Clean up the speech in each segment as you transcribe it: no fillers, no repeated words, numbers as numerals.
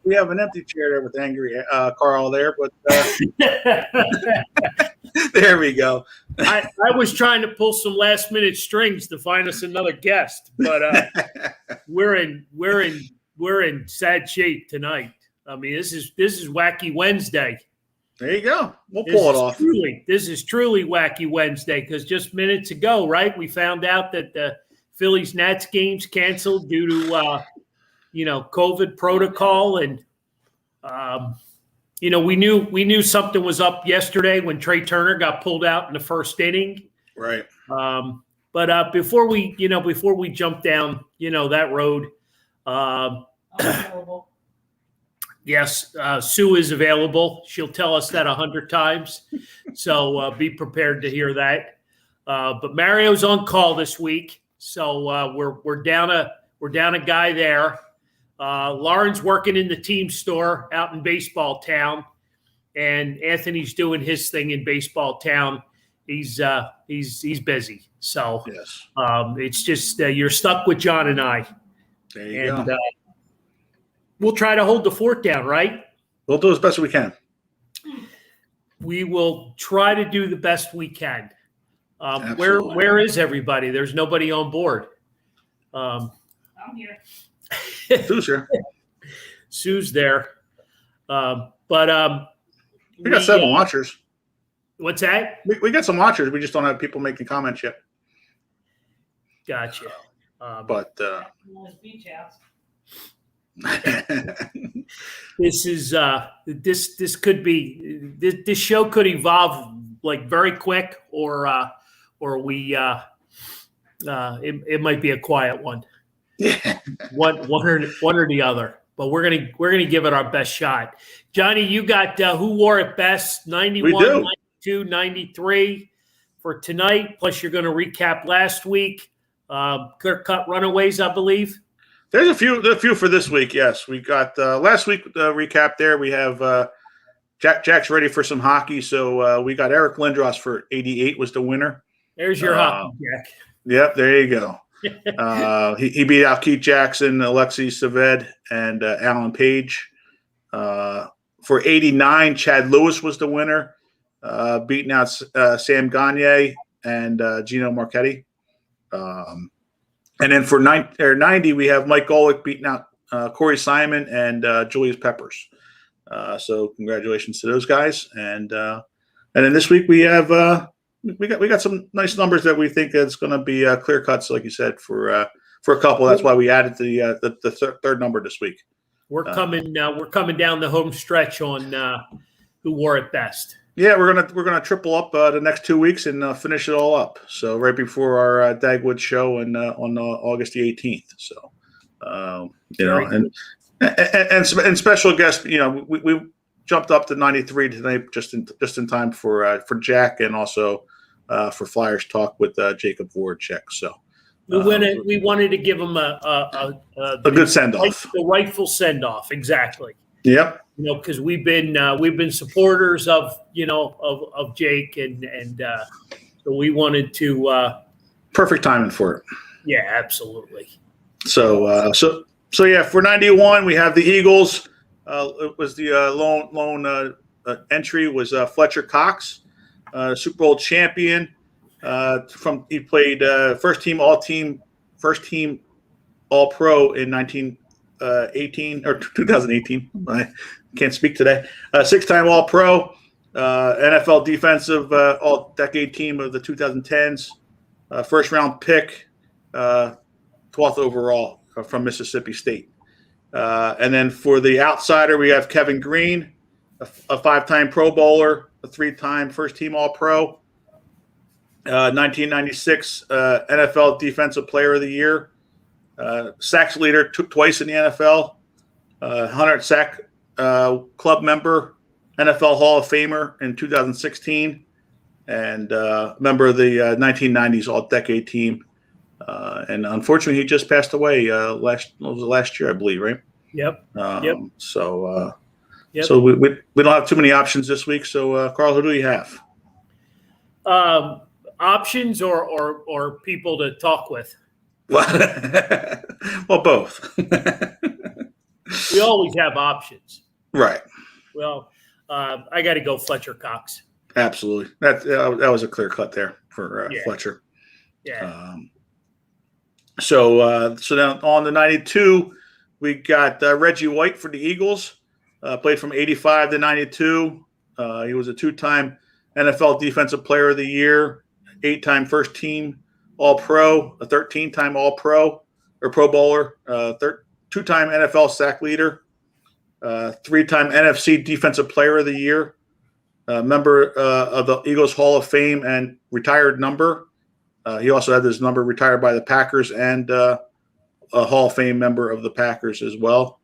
we have an empty chair there with angry Carl there, but there we go. I was trying to pull some last minute strings to find us another guest, but we're in sad shape tonight. I mean, this is Wacky Wednesday. There you go. We'll pull it off. This is truly Wacky Wednesday because just minutes ago, right, we found out that the Phillies Nats games canceled due to COVID protocol, and we knew something was up yesterday when Trey Turner got pulled out in the first inning. Right. But before we jump down that road, yes, Sue is available. She'll tell us that 100 times, so be prepared to hear that. But Mario's on call this week, so we're down a guy there. Lauren's working in the team store out in Baseball Town, and Anthony's doing his thing in Baseball Town. He's busy, so yes. It's just you're stuck with John and I. There you go. We'll try to hold the fort down, right? We'll do as best we can. We will try to do the best we can. Absolutely. Where is everybody? There's nobody on board. I'm here. Sue's here. Sue's there. But we got 7 watchers. What's that? We got some watchers. We just don't have people making comments yet. Gotcha. But beach house. This is this could be this show could evolve like very quick, or we it might be a quiet one. Yeah. one or the other. But we're gonna give it our best shot. Johnny, you got who wore it best? 91, 92, 93 for tonight. Plus, you're going to recap last week. Clear-cut runaways, I believe. There's a few for this week. Yes, we got last week recap. There we have Jack's ready for some hockey. So we got Eric Lindros for 88 was the winner. There's your hockey, Jack. Yep, there you go. He beat out Keith Jackson, Alexei Saved, and Alan Page. For 89, Chad Lewis was the winner, beating out Sam Gagne and Gino Marchetti. And then for 90, we have Mike Golick beating out Corey Simon and Julius Peppers. So congratulations to those guys. And then this week we have we got some nice numbers that we think it's going to be clear cuts, like you said, for a couple. That's why we added the third number this week. We're coming down the home stretch on who wore it best. Yeah, we're gonna triple up the next 2 weeks and finish it all up. So right before our Dagwood show and on August the 18th. So and special guest. We jumped up to 93 tonight just in time for Jack and also for Flyers Talk with Jacob Voracek. So we wanted to give him a good send off, the rightful send off. Exactly. Yep. Because we've been supporters of Jake and so we wanted to perfect timing for it. Yeah, absolutely. So yeah, for 91 we have the Eagles. It was the lone entry was Fletcher Cox, Super Bowl champion. He played first team All Pro in 2018. I can't speak today. 6-time All Pro, NFL Defensive All Decade Team of the 2010s, first round pick, 12th overall from Mississippi State. And then for the outsider, we have Kevin Green, a 5-time Pro Bowler, a 3-time first team All Pro, 1996 NFL Defensive Player of the Year, sacks leader twice in the NFL, 100 sack club member, NFL Hall of Famer in 2016, and member of the 1990s All Decade Team. And unfortunately, he just passed away last year, I believe, right? Yep. So we don't have too many options this week. So, Carl, who do you have? Options or people to talk with? Well, both. We always have options. Right. Well, I got to go Fletcher Cox. Absolutely. That was a clear cut there for Yeah. Fletcher. Yeah. So then on the 92, we got Reggie White for the Eagles. Played from 85 to 92. He was a 2-time NFL Defensive Player of the Year, 8-time first team All-Pro, a 13-time All-Pro or Pro Bowler, 2-time NFL sack leader, 3-time NFC Defensive Player of the Year, member of the Eagles Hall of Fame and retired number. He also had his number retired by the Packers and a Hall of Fame member of the Packers as well.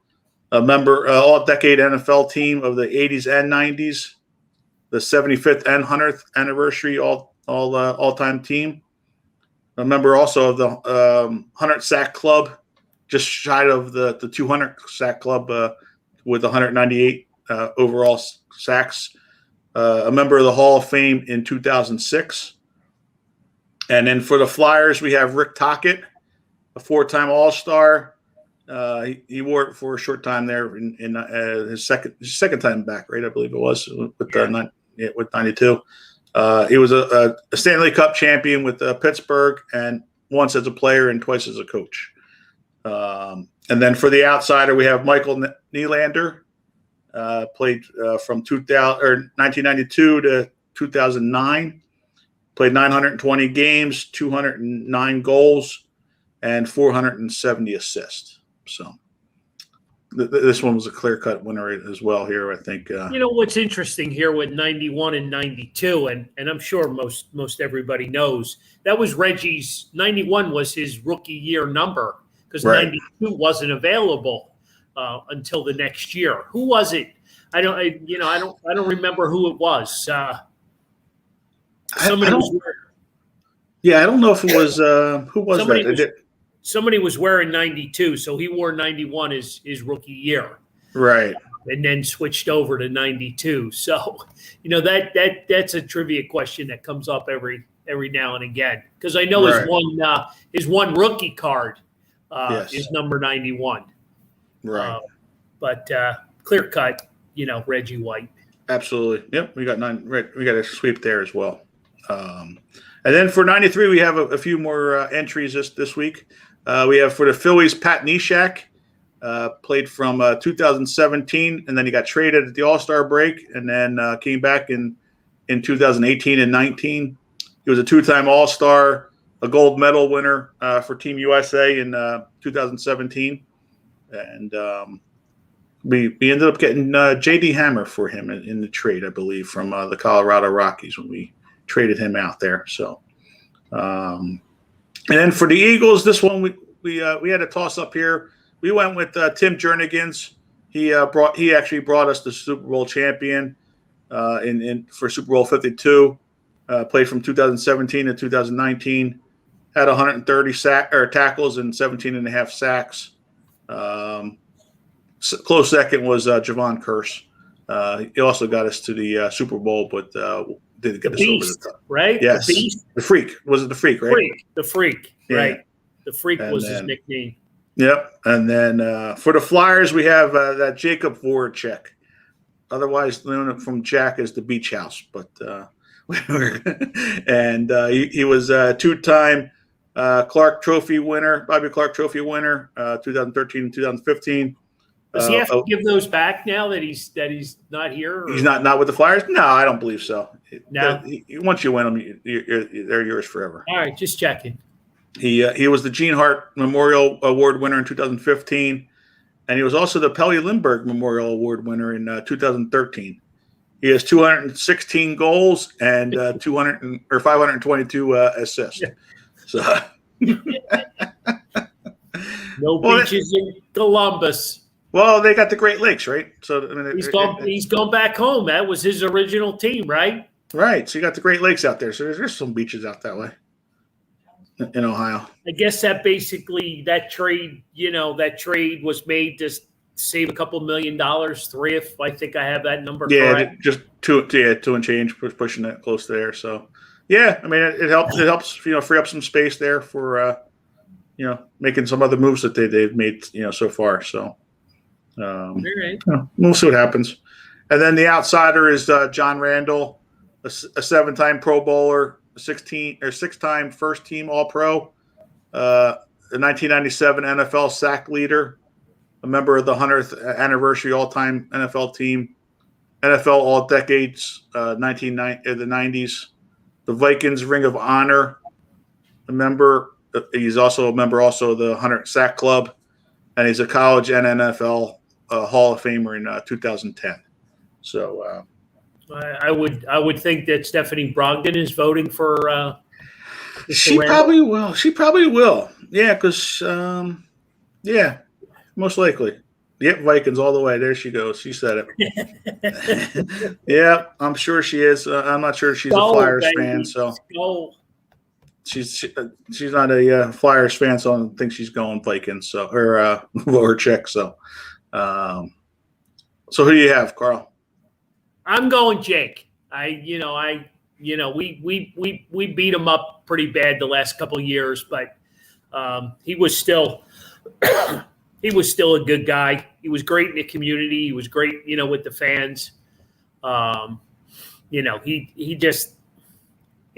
A member all-decade NFL team of the 80s and 90s, the 75th and 100th anniversary all-time team. A member also of the 100 sack club, just shy of the 200 sack club with 198 overall sacks. A member of the Hall of Fame in 2006. And then for the Flyers, we have Rick Tocchet, a 4-time All-Star. He wore it for a short time there in his second time back, right? I believe it was with 92. He was a Stanley Cup champion with Pittsburgh, and once as a player and twice as a coach. And then for the outsider, we have Michael Nylander. Played from 1992 to 2009. Played 920 games, 209 goals, and 470 assists. So this one was a clear-cut winner as well here, I think. You know what's interesting here with 91 and 92, and I'm sure most everybody knows, that was Reggie's 91 was his rookie year number because Right. 92 wasn't available until the next year. Who was it? I don't remember who it was. Somebody was wearing, I don't know if it was who was Somebody that? somebody was wearing 92, so he wore 91 his rookie year. Right. And then switched over to 92. So, that's a trivia question that comes up every now and again. Because I know Right. his one rookie card Yes. is number 91. Right. But clear cut, Reggie White. Absolutely. Yep. We got 9. Right. We got a sweep there as well. And then for 93, we have a few more entries this week. We have for the Phillies, Pat Neshek, played from 2017, and then he got traded at the All-Star break, and then came back in 2018 and 19. He was a 2-time All-Star, a gold medal winner for Team USA in 2017, and we ended up getting J.D. Hammer for him in the trade, I believe, from the Colorado Rockies when we traded him out there. So, and then for the Eagles, this one we had a toss up here. We went with Tim Jernigan's. He actually brought us the Super Bowl champion for Super Bowl 52. Played from 2017 to 2019. Had 130 tackles and 17 and a half sacks. Close second was Javon Curse. He also got us to the Super Bowl, but didn't get us over the top. Right? Yes. The Beast? The Freak. Was it the Freak, right? The Freak. Yeah. Right. The Freak And was his then- nickname. Yep. And then for the Flyers, we have that Jacob Voracek, otherwise known from Jack as the Beach House. But and he was a 2-time Clark Trophy winner, Bobby Clark Trophy winner, 2013 and 2015. Does he have to give those back now that he's not here? Or? He's not with the Flyers? No, I don't believe so. No? Once you win them, they're yours forever. All right, just checking. He was the Gene Hart Memorial Award winner in 2015, and he was also the Pelle Lindbergh Memorial Award winner in 2013. He has 216 goals and 522 assists. So No beaches in Columbus. well, they got the Great Lakes, right? So I mean, He's gone back home. That was his original team, right? right. So you got the Great Lakes out there. So there's some beaches out that way in Ohio. I guess that basically that trade was made to save a couple $1 million. I think I have that number correct. Just two and change, pushing it close there. So yeah, I mean it helps. It helps free up some space there for making some other moves that they've made so far. So All right. We'll see what happens. And then the outsider is John Randall, a seven-time Pro Bowler, six-time first-team All-Pro, the 1997 NFL sack leader, a member of the 100th anniversary all-time NFL team, NFL All-Decades, the 90s, the Vikings Ring of Honor, a member. He's also a member of the 100 Sack Club, and he's a college and NFL Hall of Famer in 2010. So I would think that Stephanie Brogdon is voting for. She probably will. Yeah, because most likely. Yep, Vikings all the way. There she goes. She said it. Yeah, I'm sure she is. I'm not sure she's a Flyers fan, so she's not a Flyers fan, so I don't think she's going Vikings. So or Czech. So, so who do you have, Carl? I'm going Jake. We beat him up pretty bad the last couple of years, but he was still a good guy. He was great in the community. He was great, with the fans. He's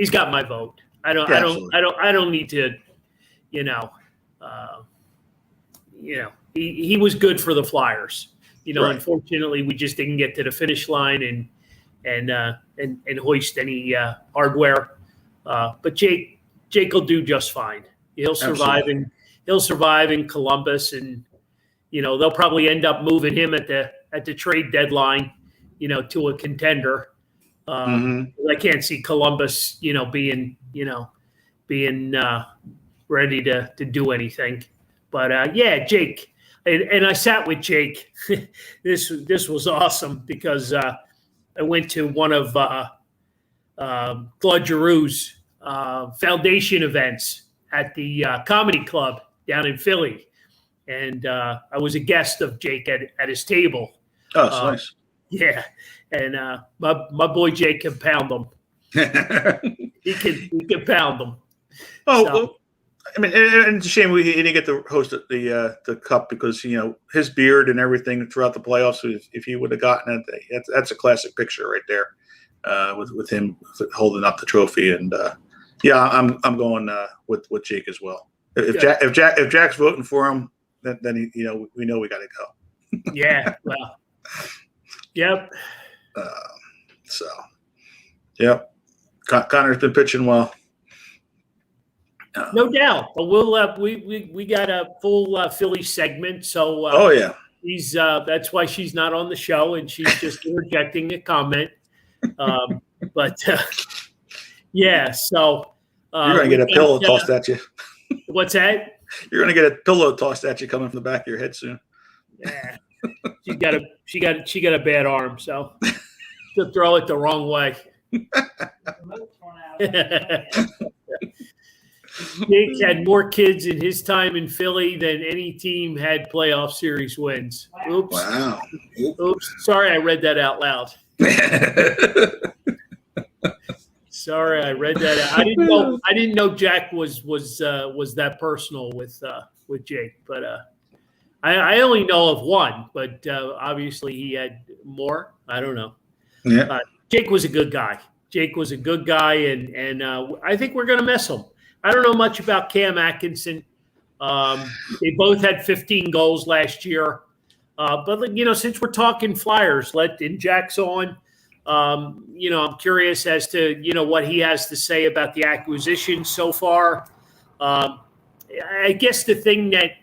got my vote. I don't need to, he was good for the Flyers. Right. Unfortunately, we just didn't get to the finish line and hoist any hardware. But Jake will do just fine. He'll survive in Columbus, and they'll probably end up moving him at the trade deadline, to a contender. I can't see Columbus, being ready to do anything. But Jake. And I sat with Jake. This was awesome because I went to one of Claude Giroux's foundation events at the Comedy Club down in Philly, and I was a guest of Jake at his table. Oh, that's nice. Yeah, and my boy Jake can pound them. he can pound them. Oh. So. Well. I mean, and it's a shame he didn't get to host the cup because his beard and everything throughout the playoffs. If he would have gotten it, that's a classic picture right there, with him holding up the trophy. And I'm going with Jake as well. If Jack's voting for him, then we know we got to go. Yeah. Well. Yep. Connor's been pitching well. No doubt, but we'll we got a full Philly segment, so he's that's why she's not on the show, and she's just rejecting a comment. But so you're gonna get a pillow tossed at you. What's that? You're gonna get a pillow tossed at you coming from the back of your head soon. Yeah, she got a bad arm, so she'll throw it the wrong way. Jake had more kids in his time in Philly than any team had playoff series wins. Oops. Wow. Oops. Sorry, I read that out loud. Sorry, I read that out. I didn't know Jack was that personal with Jake, but I only know of one, but obviously he had more. I don't know. Yeah. Jake was a good guy. And I think we're going to miss him. I don't know much about Cam Atkinson. They both had 15 goals last year. But since we're talking Flyers, and Jack's on, I'm curious as to, what he has to say about the acquisition so far. I guess the thing that,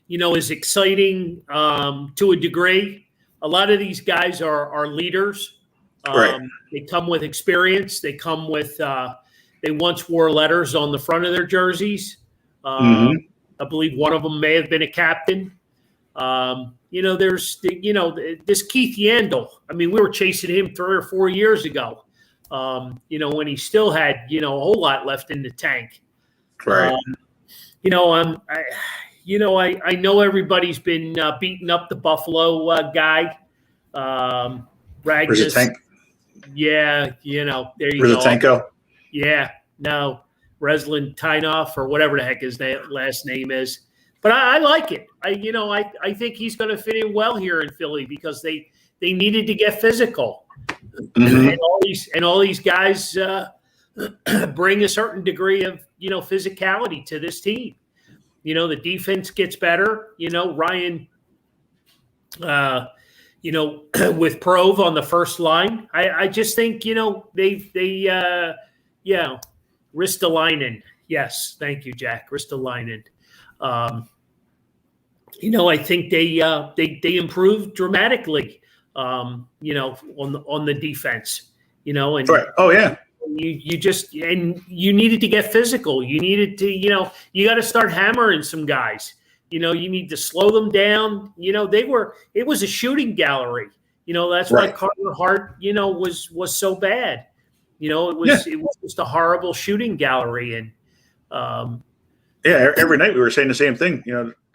is exciting to a degree, a lot of these guys are leaders. Right. They come with experience. They come with they once wore letters on the front of their jerseys. I believe one of them may have been a captain. There's this Keith Yandel. I mean, we were chasing him 3 or 4 years ago. When he still had a whole lot left in the tank. Right. I know everybody's been beating up the Buffalo guy. Ragnas. Tank? Yeah, there you go. Tanko? Yeah, no, Reslin Tynoff or whatever the heck his last name is. But I like it. I think he's going to fit in well here in Philly because they needed to get physical, Mhm. and all these guys bring a certain degree of physicality to this team. The defense gets better. Ryan. With Prove on the first line, I just think Ristolainen. Yes, thank you, Jack. Ristolainen. I think they improved dramatically. On the defense. And Right. Oh yeah. you needed to get physical. You needed to you got to start hammering some guys. You need to slow them down. It was a shooting gallery. That's why Right. Carter Hart was so bad. It was just a horrible shooting gallery. And Every night we were saying the same thing.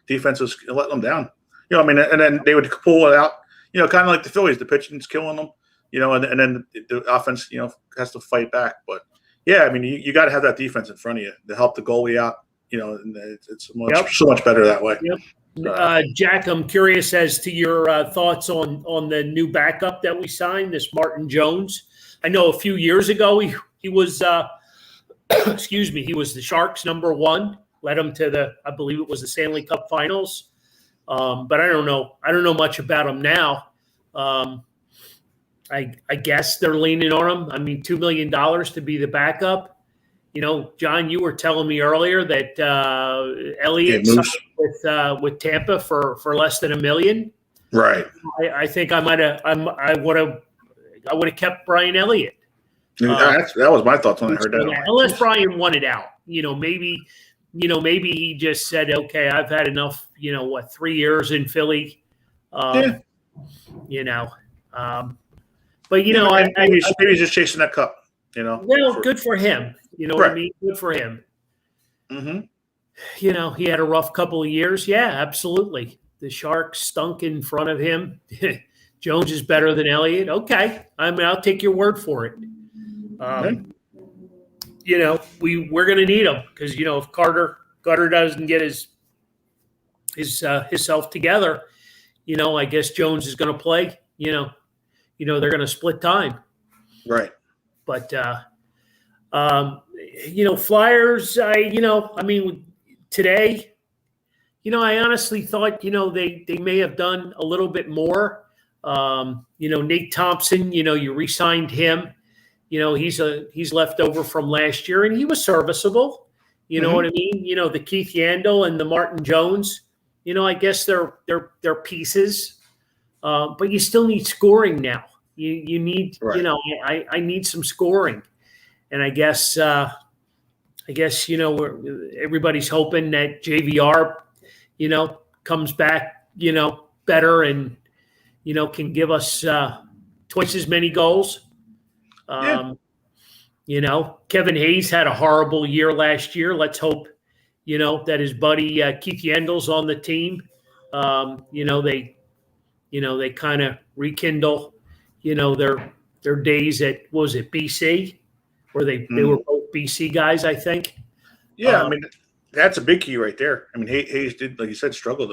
Defense was letting them down. And then they would pull it out. Kind of like the Phillies, the pitching's killing them. And then the offense, has to fight back. But you got to have that defense in front of you to help the goalie out. And it's so much better that way. Yep. Jack, I'm curious as to your thoughts on the new backup that we signed, this Martin Jones. I know a few years ago he was, he was the Sharks' #1. Led them to I believe it was the Stanley Cup Finals. But I don't know much about him now. I guess they're leaning on him. I mean, $2 million to be the backup. John, you were telling me earlier that Elliott signed with Tampa for less than $1 million. Right. I think I would have kept Brian Elliott. That was my thoughts when I heard that. Unless Brian wanted out, maybe he just said, okay, I've had enough. 3 years in Philly. But maybe he's just chasing that cup. Well, good for him. What I mean? Good for him. Mm-hmm. He had a rough couple of years. Yeah, absolutely. The Sharks stunk in front of him. Jones is better than Elliott. Okay. I'll take your word for it. We're going to need him because, if Carter doesn't get himself together, I guess Jones is going to play. They're going to split time. Right. But, Flyers, today, I honestly thought, they may have done a little bit more. Nate Thompson, you re-signed him. He's left over from last year, and he was serviceable. You know what I mean? The Keith Yandel and the Martin Jones, I guess they're pieces. But you still need scoring now. You need, right. I need some scoring. And I guess everybody's hoping that JVR, comes back, better and, can give us twice as many goals. Kevin Hayes had a horrible year last year. Let's hope, that his buddy Keith Yendel's on the team. They kind of rekindle, their days at, what was it, BC? Where they were both BC guys, I think. Yeah, that's a big key right there. Hayes did, like you said, struggled.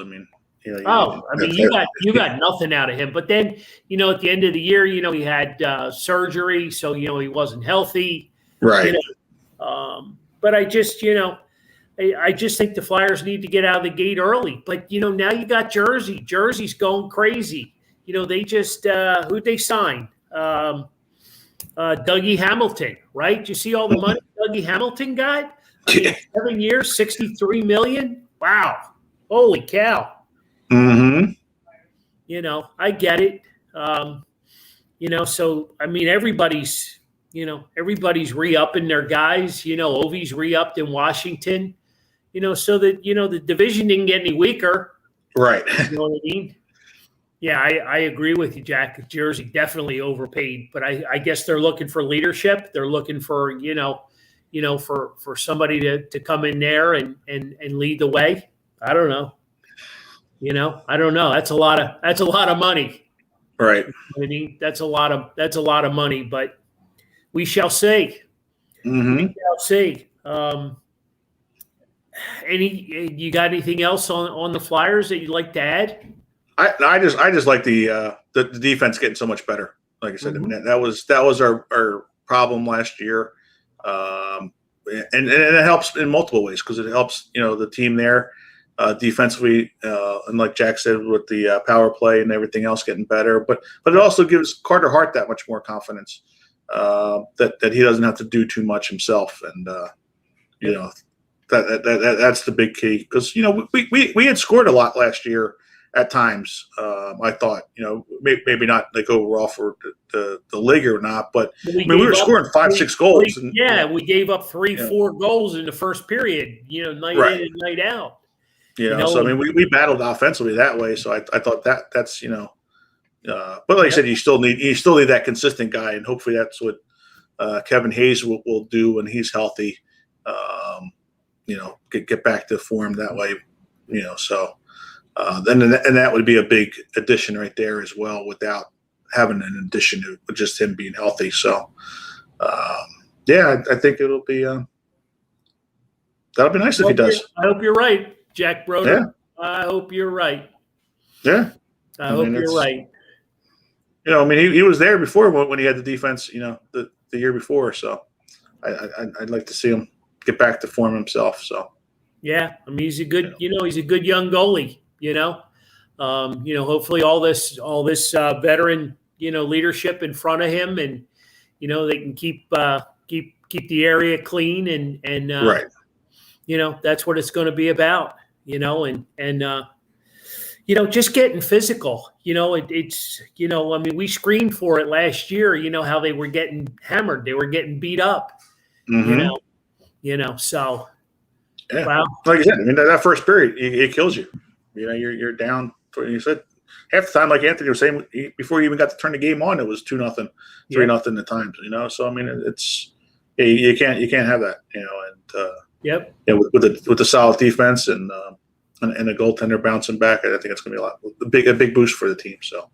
You got nothing out of him. But then, at the end of the year, he had surgery, so he wasn't healthy. Right. But I just, I just think the Flyers need to get out of the gate early. But now you got Jersey. Jersey's going crazy. They just who'd they sign? Dougie Hamilton, right? Do you see all the money Dougie Hamilton got? 7 years, $63 million. Wow, holy cow! Mm-hmm. I get it. So everybody's re-upping their guys. Ovi's re-upped in Washington. So that the division didn't get any weaker. Right. You know what I mean? Yeah, I agree with you, Jack. Jersey definitely overpaid, but I guess they're looking for leadership. They're looking for for somebody to come in there and lead the way. I don't know. I don't know. That's a lot of money. Right. That's a lot of money, but we shall see. Mm-hmm. We shall see. You got anything else on the Flyers that you'd like to add? I just like the defense getting so much better. Like I said, I mean, that was our problem last year, and it helps in multiple ways because it helps the team there defensively, and like Jack said with the power play and everything else getting better. But it also gives Carter Hart that much more confidence that he doesn't have to do too much himself, and that's the big key because we had scored a lot last year. At times, I thought, maybe not like overall for the league or not, but we were scoring 5-6 goals. We gave up 3-4 goals in the first period, night in and night out. So I mean, we battled offensively that way. So I thought that's but like I said, you still need that consistent guy, and hopefully that's what Kevin Hayes will do when he's healthy. Get back to form that way. So. Then that would be a big addition right there as well, without having an addition to just him being healthy. So, I think it'll be that'll be nice if he does. I hope you're right, Jack Broder. Yeah. I hope you're right. Yeah, I hope you're right. He was there before when he had the defense. The year before. So, I'd like to see him get back to form himself. So. Yeah, I mean he's a good young goalie. Hopefully all this veteran, leadership in front of him, and they can keep the area clean, and right. That's what it's going to be about. Just getting physical. It's I mean we screened for it last year. How they were getting hammered, they were getting beat up. Mm-hmm. So. Yeah. Wow. Like I said, I mean that first period it kills you. You're down. You said half the time, like Anthony was saying, before you even got to turn the game on, it was 2-0, 3-0 at times. So I mean, it's you can't have that. With the solid defense and a goaltender bouncing back, I think it's going to be a big boost for the team. So.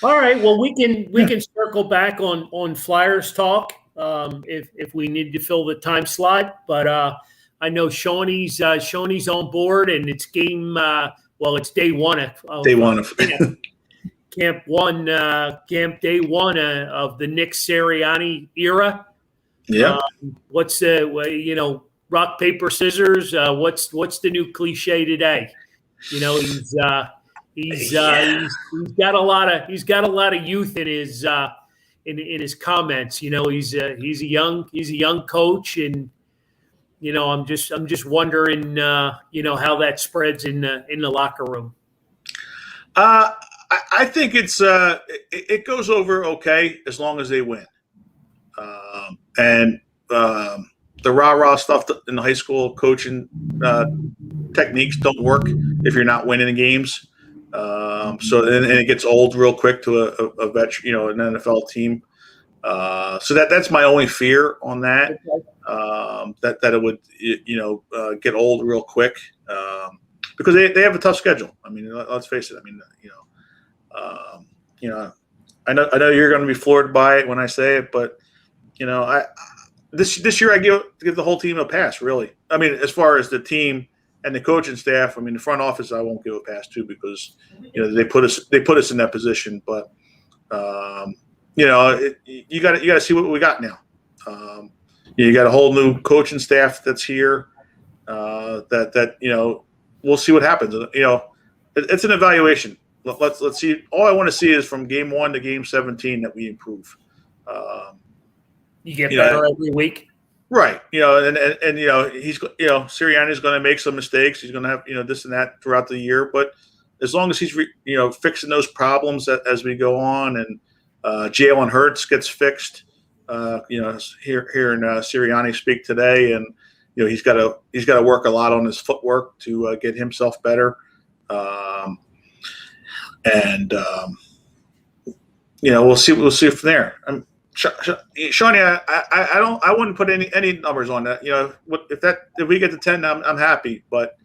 All right. Well, we can circle back on Flyers talk if we need to fill the time slot, but. I know Shawnee's on board, and it's game. It's day one of camp day one of the Nick Sirianni era. Yeah. What's rock paper scissors? What's the new cliche today? He's got a lot of youth in his in his comments. He's a young coach, and. I'm just wondering, how that spreads in the locker room. I think it goes over okay as long as they win, and the rah-rah stuff in the high school coaching techniques don't work if you're not winning games. So and it gets old real quick to a veteran, an NFL team. So that's my only fear on that. Okay. That it would get old real quick because they have a tough schedule. I mean, let's face it. I mean, I know you're going to be floored by it when I say it, but this year I give the whole team a pass. Really, I mean, as far as the team and the coaching staff, I mean, the front office I won't give a pass to because they put us in that position, but. You got to see what we got now. You got a whole new coaching staff that's here. That we'll see what happens. It's an evaluation. Let's see. All I want to see is from game 1 to game 17 that we improve. You get better every week, right? And he's Sirianni's going to make some mistakes. He's going to have this and that throughout the year, but as long as he's fixing those problems as we go on and. Jalen Hurts gets fixed. Hearing Sirianni speak today, and he's got to work a lot on his footwork to get himself better. We'll see from there. Shawnee, I wouldn't put any numbers on that. If we get to 10, I'm happy. But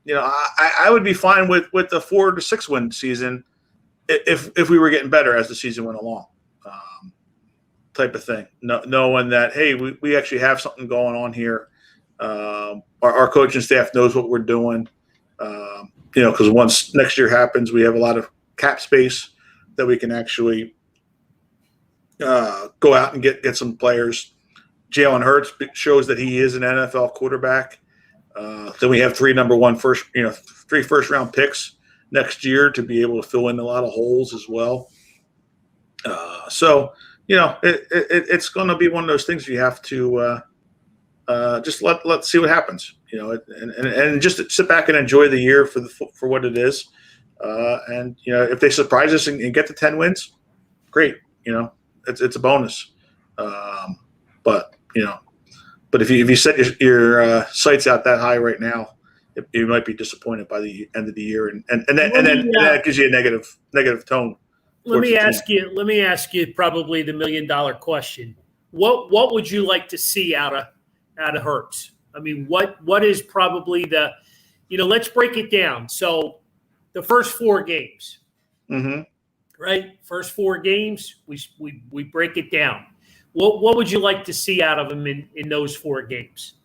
I would be fine with the 4 to 6 win season. If we were getting better as the season went along, type of thing, knowing that, hey, we actually have something going on here. Our coaching staff knows what we're doing. Because once next year happens, we have a lot of cap space that we can actually go out and get some players. Jalen Hurts shows that he is an NFL quarterback. Then we have three first round picks next year to be able to fill in a lot of holes as well. It's going to be one of those things you have to just let's see what happens, and just sit back and enjoy the year for what it is. If they surprise us and get to 10 wins, great. It's a bonus. But if you set your sights out that high right now, you might be disappointed by the end of the year, and then that gives you a negative tone. Let me ask you probably the $1 million question. What would you like to see out of Hurts? I mean, what is probably let's break it down. So the first 4 games, right? First 4 games, we break it down. What would you like to see out of him in those 4 games?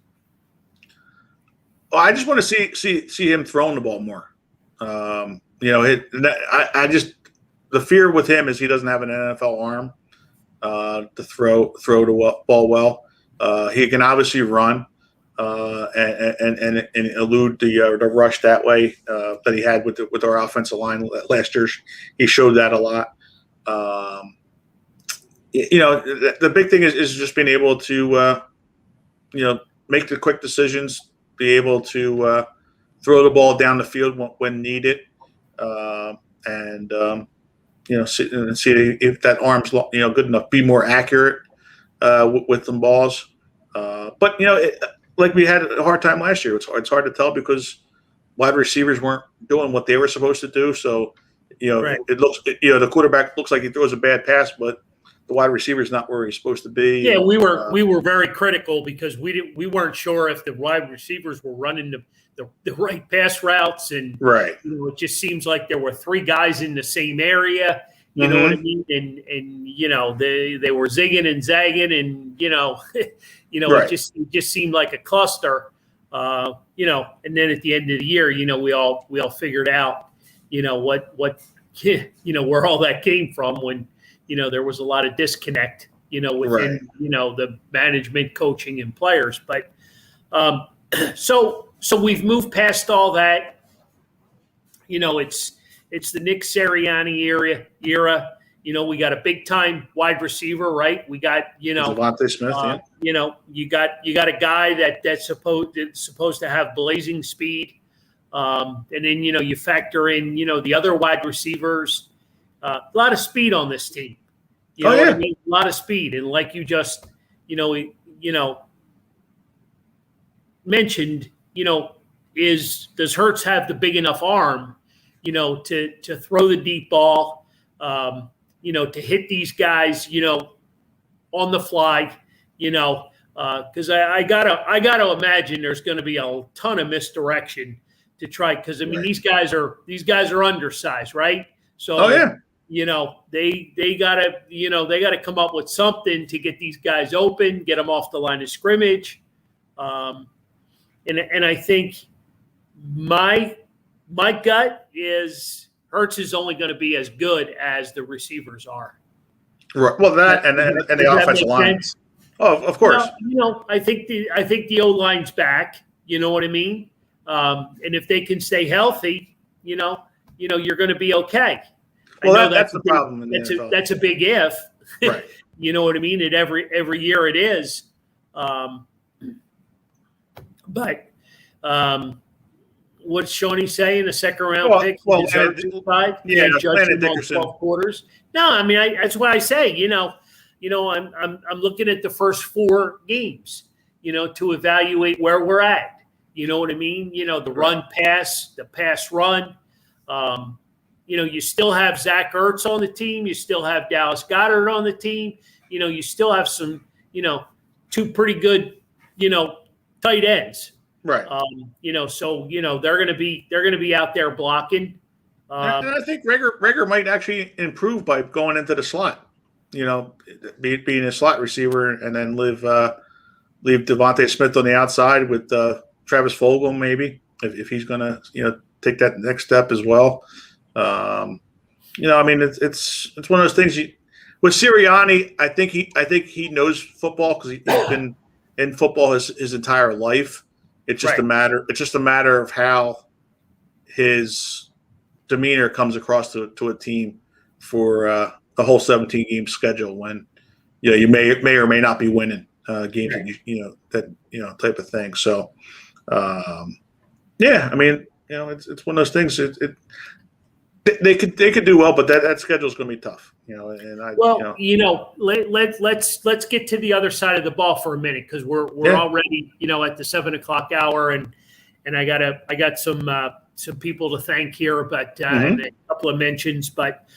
Well, I just want to see him throwing the ball more. The fear with him is he doesn't have an NFL arm to throw the ball well. He can obviously run and elude the rush that way that he had with our offensive line last year. He showed that a lot. The big thing is just being able to make the quick decisions, be able to throw the ball down the field when needed, and see if that arm's good enough, be more accurate with the balls. But like we had a hard time last year. It's hard to tell because wide receivers weren't doing what they were supposed to do. So Right. It looks the quarterback looks like he throws a bad pass, but the wide receiver is not where he's supposed to be. Yeah, we were very critical because we weren't sure if the wide receivers were running the right pass routes, and right. It just seems like there were 3 guys in the same area. You know what I mean? And they were zigging and zagging, and Right. it just seemed like a cluster. And then at the end of the year, we all figured out what where all that came from when there was a lot of disconnect within the management, coaching, and players. But so we've moved past all that. It's the Nick Sirianni era. We got a big time wide receiver, right? We got Devontae Smith. you got a guy that's supposed to have blazing speed, and then you factor in the other wide receivers. A lot of speed on this team. What I mean? A lot of speed, and like you just mentioned, does Hurts have the big enough arm, to throw the deep ball, to hit these guys, on the fly, because I gotta imagine there's going to be a ton of misdirection to try, because these guys are undersized, right? So they gotta come up with something to get these guys open, get them off the line of scrimmage, and I think my gut is Hurts is only going to be as good as the receivers are. Right. Well, and the offensive line. Sense? Oh, of course. I think the O line's back. You know what I mean? And if they can stay healthy, you're going to be okay. Well, that's the problem in the NFL. That's a big if. Right. You know what I mean? And every year it is. But what's Shawnee saying? A second round pick? Yeah, judging Dickerson. 12 quarters. No, that's why I say, I'm looking at the first 4 games, to evaluate where we're at. You know what I mean? The run pass, the pass run. You still have Zach Ertz on the team. You still have Dallas Goedert on the team. You still have some, 2 pretty good, tight ends. Right. So they're going to be out there blocking. And I think Rager might actually improve by going into the slot. Being a slot receiver and then live leave Devontae Smith on the outside with Travis Fogel, maybe if he's going to take that next step as well. I mean, it's one of those things. With Sirianni, I think he knows football because he's been in football his entire life. It's just a matter of how his demeanor comes across to a team for the whole 17 game schedule when you may or may not be winning games, that type of thing. So I mean, it's one of those things. They could do well, but that schedule is going to be tough. Let's get to the other side of the ball for a minute because we're already at the 7 o'clock hour, and I got some people to thank here, but and a couple of mentions, but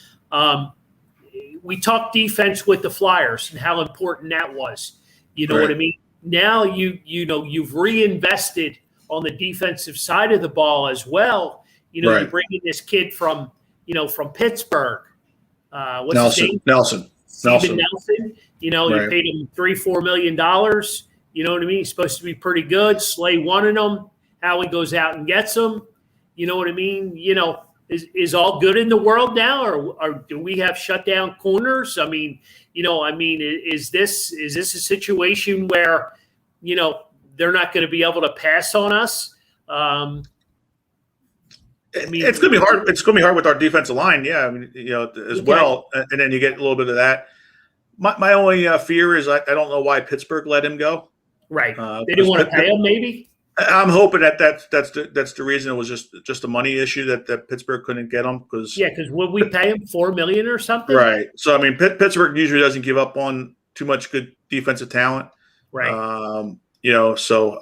we talked defense with the Flyers and how important that was. You know what I mean? Now you've reinvested on the defensive side of the ball as well. You bring in this kid from Pittsburgh. What's his name? Nelson. You paid him $3-4 million. You know what I mean? He's supposed to be pretty good. Slay wanted him. Howie goes out and gets him. You know what I mean? Is all good in the world now, or do we have shutdown corners? I mean, is this a situation where they're not going to be able to pass on us? It's going to be hard. It's going to be hard with our defensive line, well. And then you get a little bit of that. My only fear is I don't know why Pittsburgh let him go. Right, they didn't want to pay him. Maybe I'm hoping that's the reason. It was just a money issue that Pittsburgh couldn't get him because would we pay him $4 million or something? Right. So I mean, Pittsburgh usually doesn't give up on too much good defensive talent. Right. So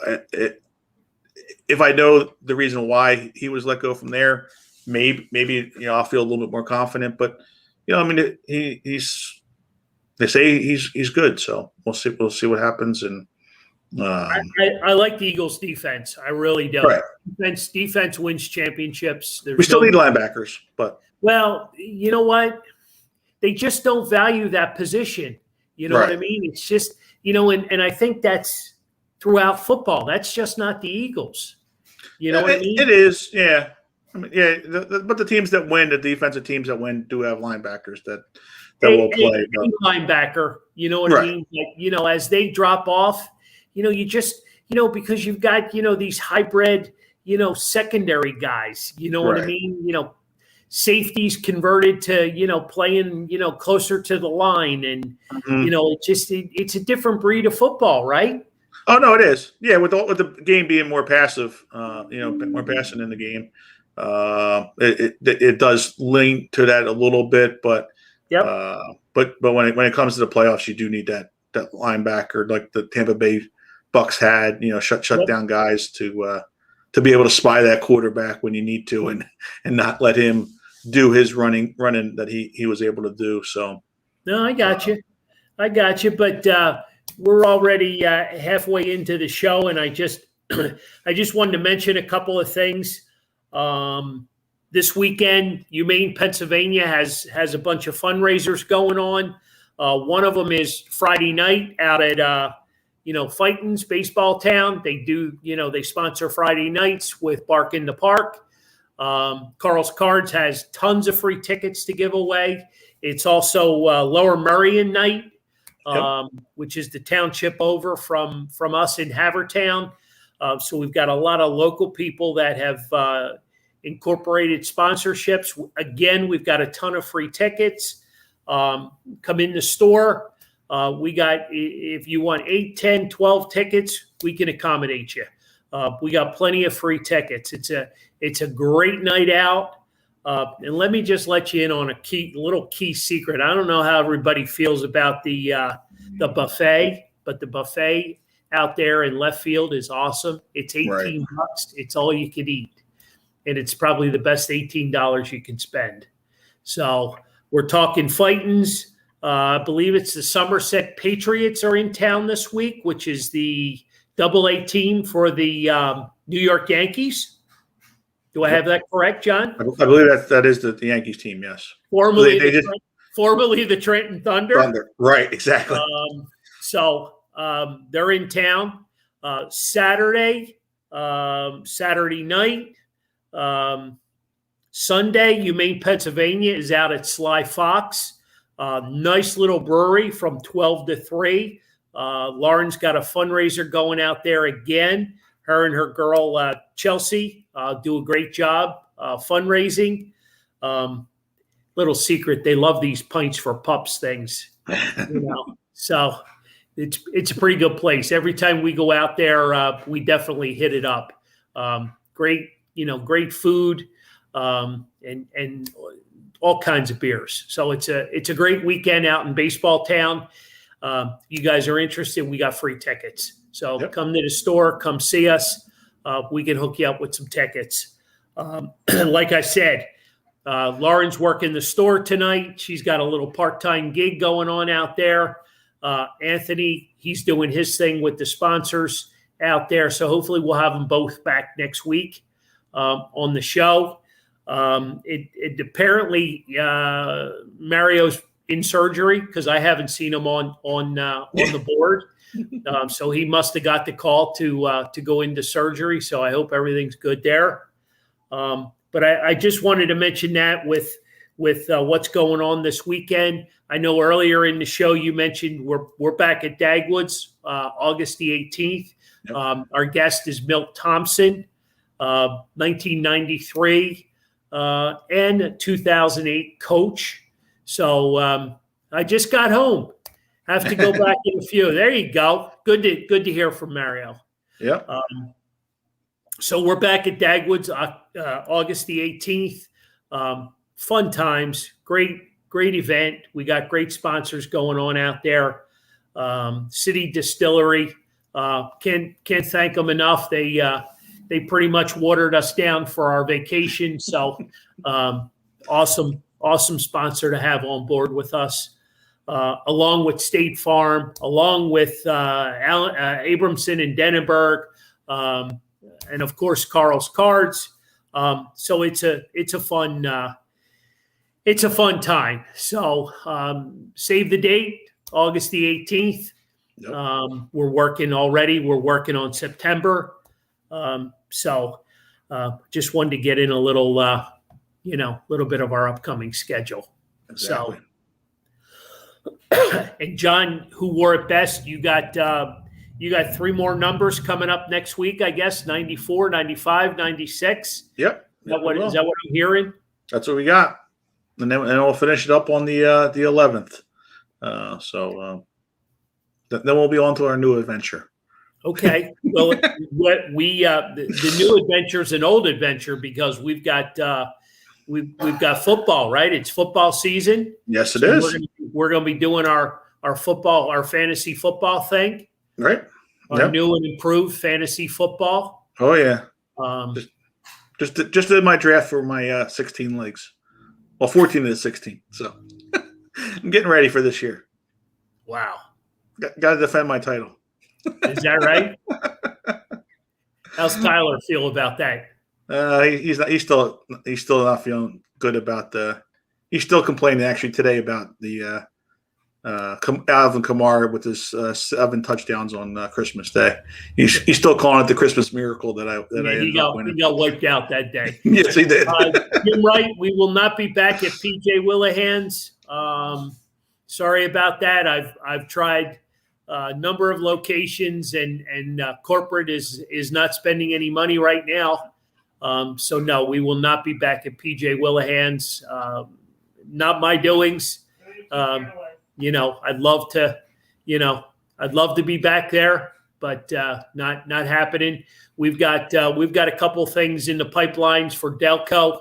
if I know the reason why he was let go from there, maybe I'll feel a little bit more confident. But I mean, they say he's good, so we'll see what happens. And I like the Eagles' defense. I really do. Right. Defense wins championships. We still need linebackers, but you know what? They just don't value that position. You know what I mean? It's just and I think that's throughout football. That's just not the Eagles. You know what I mean? It is, yeah. I mean, but the teams that win, the defensive teams that win, do have linebackers that will play. Linebacker, you know what I mean? Like, as they drop off, you just, because you've got, these hybrid, secondary guys. You know what I mean? Safeties converted to, playing, closer to the line, and it's a different breed of football, right? Oh no, it is. Yeah, with the game being more passive, more passing in the game, it does link to that a little bit. But but when it comes to the playoffs, you do need that linebacker like the Tampa Bay Bucks had. Shut down guys to be able to spy that quarterback when you need to, and not let him do his running that he was able to do. So no, I got you, but. We're already halfway into the show, and I just wanted to mention a couple of things. This weekend, UMaine, Pennsylvania has a bunch of fundraisers going on. One of them is Friday night out at Fightins Baseball Town. They do they sponsor Friday nights with Bark in the Park. Carl's Cards has tons of free tickets to give away. It's also Lower Merion night. Which is the township over from us in Havertown. So we've got a lot of local people that have incorporated sponsorships. Again, we've got a ton of free tickets. Come in the store. We got, if you want 8, 10, 12 tickets, we can accommodate you. We got plenty of free tickets. It's a great night out. And let me just let you in on a little key secret. I don't know how everybody feels about the buffet, but the buffet out there in left field is awesome. It's $18. It's all you can eat, and it's probably the best $18 you can spend. So we're talking Fightins. I believe it's the Somerset Patriots are in town this week, which is the AA team for the New York Yankees. Do I have that correct, John? I believe that is the Yankees team, yes. Formerly the Trenton Thunder. Right, exactly. So they're in town Saturday night. Sunday, Humane Pennsylvania is out at Sly Fox. Nice little brewery from 12 to 3. Lauren's got a fundraiser going out there again. Her and her girl, Chelsea, do a great job fundraising. Little secret, they love these pints for pups things. So it's a pretty good place. Every time we go out there, we definitely hit it up. Great food, and all kinds of beers. So it's a great weekend out in Baseball Town. You guys are interested, we got free tickets. So Come to the store, come see us. We can hook you up with some tickets. Like I said, Lauren's working the store tonight. She's got a little part-time gig going on out there. Anthony, he's doing his thing with the sponsors out there. So hopefully we'll have them both back next week on the show. It apparently Mario's in surgery because I haven't seen him on the board. So he must have got the call to go into surgery. So I hope everything's good there. But I just wanted to mention that with what's going on this weekend. I know earlier in the show you mentioned we're back at Dagwoods August the 18th. Yep. Our guest is Milt Thompson, 1993 and 2008 coach. So I just got home. Have to go back in a few. There you go. Good to hear from Mario. Yeah. So we're back at Dagwoods August the 18th. Fun times. Great event. We got great sponsors going on out there. City Distillery. Can't thank them enough. They pretty much watered us down for our vacation. So awesome sponsor to have on board with us. Along with State Farm, along with Abramson and Dennenberg, and of course Carl's Cards. So it's a fun time. So save the date, August the 18th. Yep. We're working already. We're working on September. So just wanted to get in a little bit of our upcoming schedule. Exactly. So. And John, who wore it best, you got 3 more numbers coming up next week, I guess, 94, 95, 96. Yep. Is that what I'm hearing? That's what we got. And then we'll finish it up on the 11th. Then we'll be on to our new adventure. Okay. Well, the new adventure is an old adventure because we've got football, right? It's football season. Yes, it is. We're going to be doing our fantasy football thing. Right. Our new and improved fantasy football. Oh yeah. Just did my draft for my 16 leagues. Well, 14 of the 16. So I'm getting ready for this year. Wow. Got to defend my title. Is that right? How's Tyler feel about that? He's still not feeling good about he's still complaining actually today about the Alvin Kamara with his 7 touchdowns on Christmas Day. He's still calling it the Christmas miracle he got wiped out that day. Yes, he did. You're right. We will not be back at PJ Willihan's. Sorry about that. I've tried a number of locations and corporate is not spending any money right now. So no, we will not be back at PJ Willihan's. Not my doings. I'd love to be back there, but not happening. We've got a couple things in the pipelines for Delco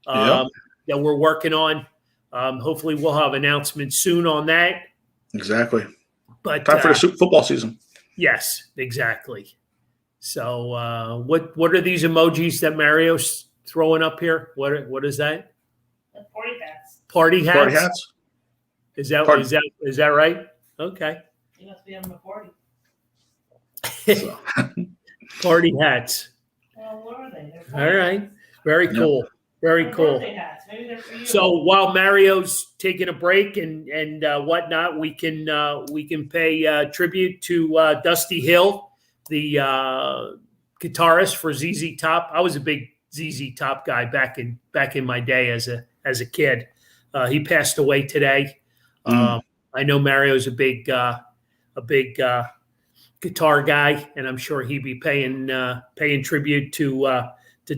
that we're working on. Hopefully we'll have announcements soon on that. Exactly. But time for the football season. Yes, exactly. So what are these emojis that Mario's throwing up here? What is that? The party hats. Party hats? Party hats? Is that right? Okay. You must be on the party. Party hats. Well, what are they? All right. Very cool. Very Or cool. birthday hats. Maybe they're for you. So while Mario's taking a break and whatnot, we can pay tribute to Dusty Hill, the guitarist for ZZ Top. I was a big ZZ Top guy back in my day as a kid. He passed away today. I know Mario's a big guitar guy, and I'm sure he'd be paying tribute to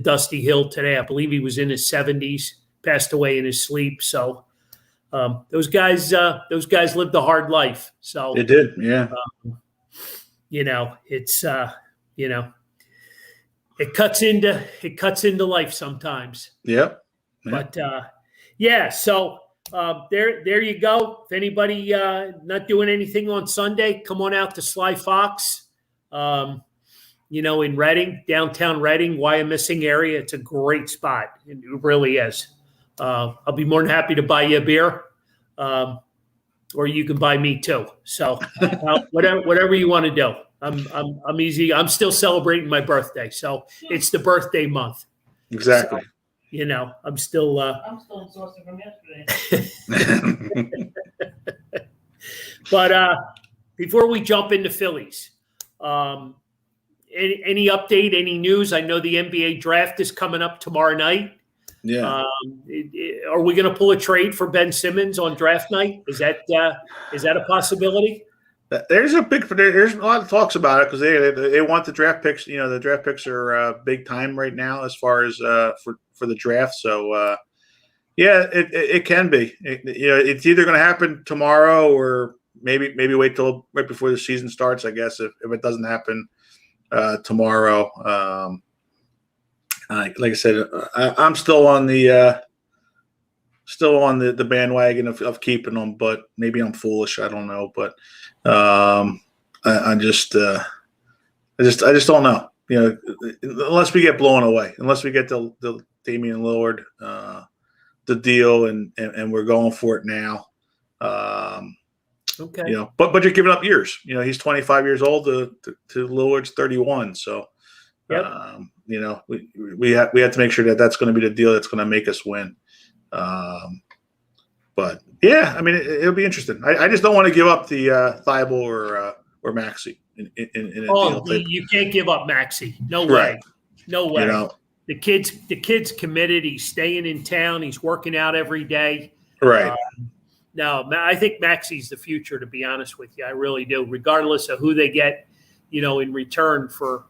Dusty Hill today. I believe he was in his 70s, passed away in his sleep. So those guys lived a hard life. So They did, yeah. It's it cuts into life sometimes. Yep. But yeah, so there you go. If anybody not doing anything on Sunday, come on out to Sly Fox. In Reading, downtown Reading, Wyomissing area. It's a great spot. It really is. I'll be more than happy to buy you a beer, or you can buy me too. So whatever you want to do. I'm easy. I'm still celebrating my birthday, so it's the birthday month. Exactly. So, I'm still exhausted from yesterday. But before we jump into Phillies, any update, any news? I know the NBA draft is coming up tomorrow night. Yeah. Are we going to pull a trade for Ben Simmons on draft night? Is that a possibility? There's a lot of talks about it because they want the draft picks. The draft picks are big time right now as far as for the draft. So yeah, it can be. It's either going to happen tomorrow or maybe wait till right before the season starts. I guess if it doesn't happen tomorrow, like I said, I'm still on the bandwagon of keeping them, but maybe I'm foolish. I don't know, but I just don't know. Unless we get blown away, unless we get the Damian Lillard the deal and we're going for it now. Okay. But you're giving up years. He's 25 years old to Lillard's 31. So, yep. We have to make sure that that's going to be the deal that's going to make us win. But yeah, I mean, it'll be interesting. I just don't want to give up the Thibault or Maxey in a deal. You can't give up Maxey. No Right. way. No way. The kid's committed. He's staying in town. He's working out every day. Right. No, I think Maxey's the future, to be honest with you. I really do. Regardless of who they get, in return for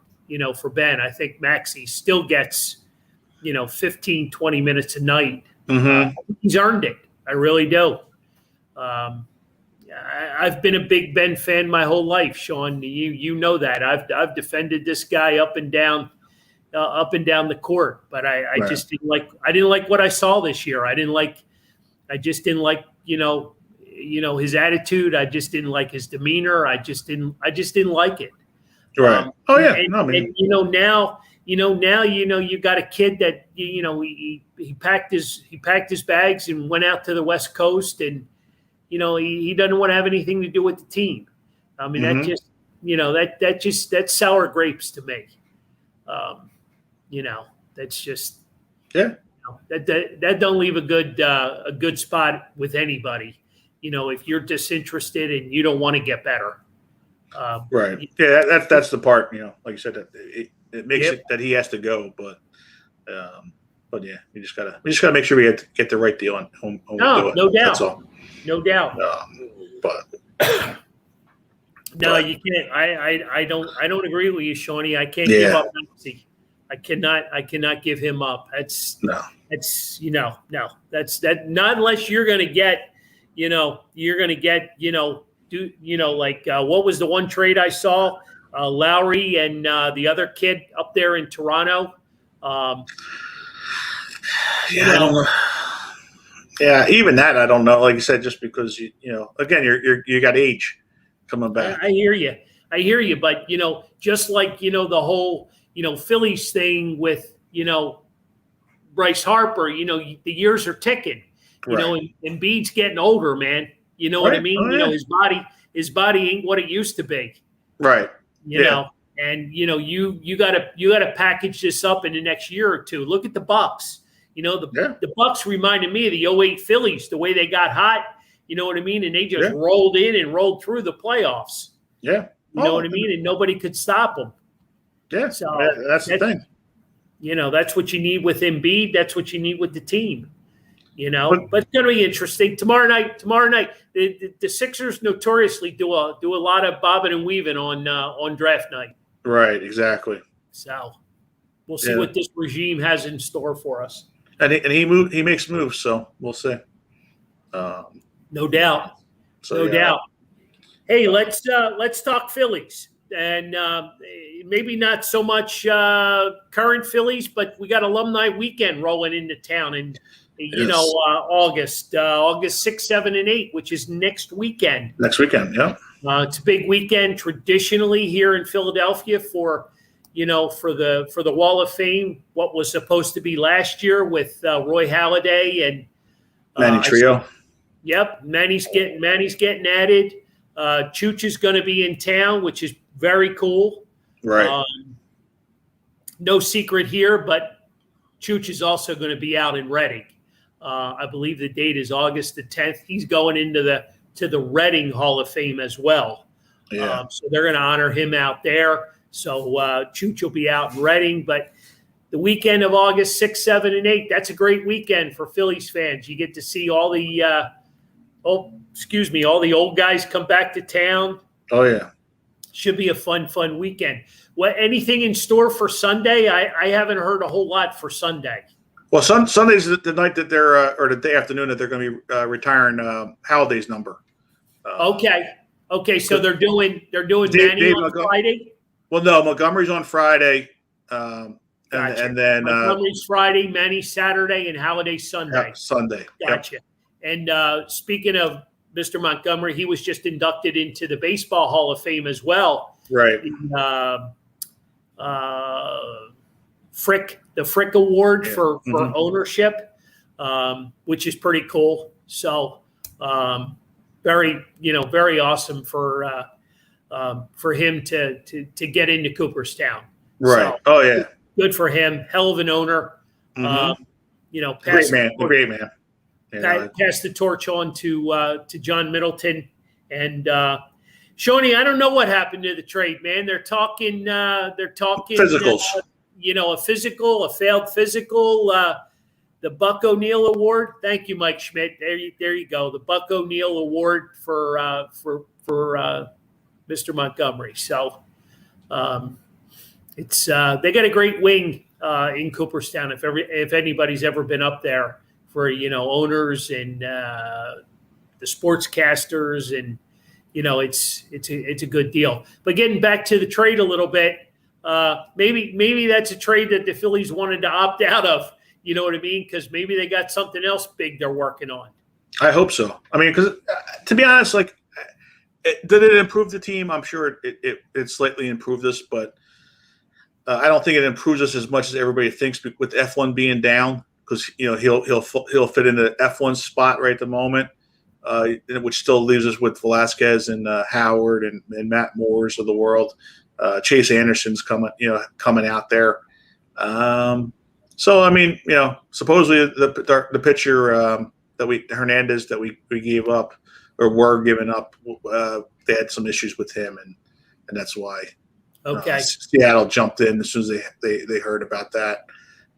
Ben, I think Maxey still gets, 15, 20 minutes a night. Mm-hmm. He's earned it. I really do. I've been a big Ben fan my whole life, Sean. You know that. I've defended this guy up and down the court, but I Right. just didn't like. I didn't like what I saw this year. I just didn't like his attitude. I just didn't like his demeanor. I just didn't like it. Right. Oh yeah. And now you got a kid that he packed his bags and went out to the West Coast, and he doesn't want to have anything to do with the team. I mean, that just that's sour grapes to me. That's just that don't leave a good spot with anybody. If you're disinterested and you don't want to get better. Right. Yeah, that's the part. Like you said, that it makes Yep. it that he has to go, but yeah, we just gotta make sure we get the right deal on home. No doubt. That's all. No doubt. But No, you can't. I don't agree with you, Shawnee. I can't Yeah. give up Maxey. I cannot give him up. That's no. That's not unless you're gonna get, what was the one trade I saw? Lowry and the other kid up there in Toronto. I don't know. Yeah, even that I don't know. Like you said, just because again, you got age coming back. I hear you, but just like the whole Phillies thing with Bryce Harper, the years are ticking. Right. And Embiid's getting older, man. You know what I Right. mean? Oh, yeah. His body ain't what it used to be. Right. You know, and you gotta package this up in the next year or two. Look at the Bucks. The Bucks reminded me of the '08 Phillies, the way they got hot. You know what I mean? And they just rolled in and rolled through the playoffs. Yeah. You know what I mean? And nobody could stop them. Yeah. So that's the thing. That's what you need with Embiid. That's what you need with the team. But it's going to be interesting tomorrow night. The Sixers notoriously do a lot of bobbing and weaving on draft night. Right. Exactly. So we'll see what this regime has in store for us. And he makes moves, so we'll see. No doubt. No doubt. Hey, let's talk Phillies, and maybe not so much current Phillies, but we got alumni weekend rolling into town, and August 6th, 7, and 8, which is next weekend. Next weekend, yeah. It's a big weekend traditionally here in Philadelphia for the Wall of Fame. What was supposed to be last year with Roy Halladay and Manny Trio. Yep, Manny's getting added. Chooch is going to be in town, which is very cool. Right. No secret here, but Chooch is also going to be out in Reading. I believe the date is August the 10th. He's going into the Reading Hall of Fame as well. Yeah. So they're going to honor him out there. So Chooch will be out in Reading, but the weekend of August 6th, 7, and 8, that's a great weekend for Phillies fans. You get to see all the all the old guys come back to town. Oh, yeah. Should be a fun weekend. Anything in store for Sunday? I haven't heard a whole lot for Sunday. Well, Sunday's the night that they're or the day afternoon that they're going to be retiring Halladay's number. Okay. So they're doing Manny on Friday. Well, no, Montgomery's on Friday, Gotcha. and then Montgomery's Friday, Manny Saturday, and Halladay Sunday. Sunday. Gotcha. Yep. And speaking of Mr. Montgomery, he was just inducted into the Baseball Hall of Fame as well. Right. The Frick Award for ownership, which is pretty cool. So very awesome for him to get into Cooperstown. Right. So, good for him. Hell of an owner. Great man. Pass the torch on to John Middleton. And Shawnee, I don't know what happened to the trade, man. They're talking physicals. A physical, a failed physical, the Buck O'Neil Award. Thank you, Mike Schmidt. There you go. The Buck O'Neil Award for Mr. Montgomery. So it's they got a great wing in Cooperstown. If anybody's ever been up there for owners and the sportscasters, and it's a good deal. But getting back to the trade a little bit, maybe that's a trade that the Phillies wanted to opt out of. You know what I mean? Because maybe they got something else big they're working on. I hope so. I mean, because to be honest, did it improve the team? I'm sure it slightly improved us, but I don't think it improves us as much as everybody thinks with F1 being down. Because he'll fit in the F1 spot right at the moment, which still leaves us with Velasquez and Howard and Matt Moores of the world. Chase Anderson's coming out there. So I mean, supposedly the pitcher Hernandez that we gave up or were giving up, they had some issues with him, and that's why. Okay. Seattle jumped in as soon as they heard about that,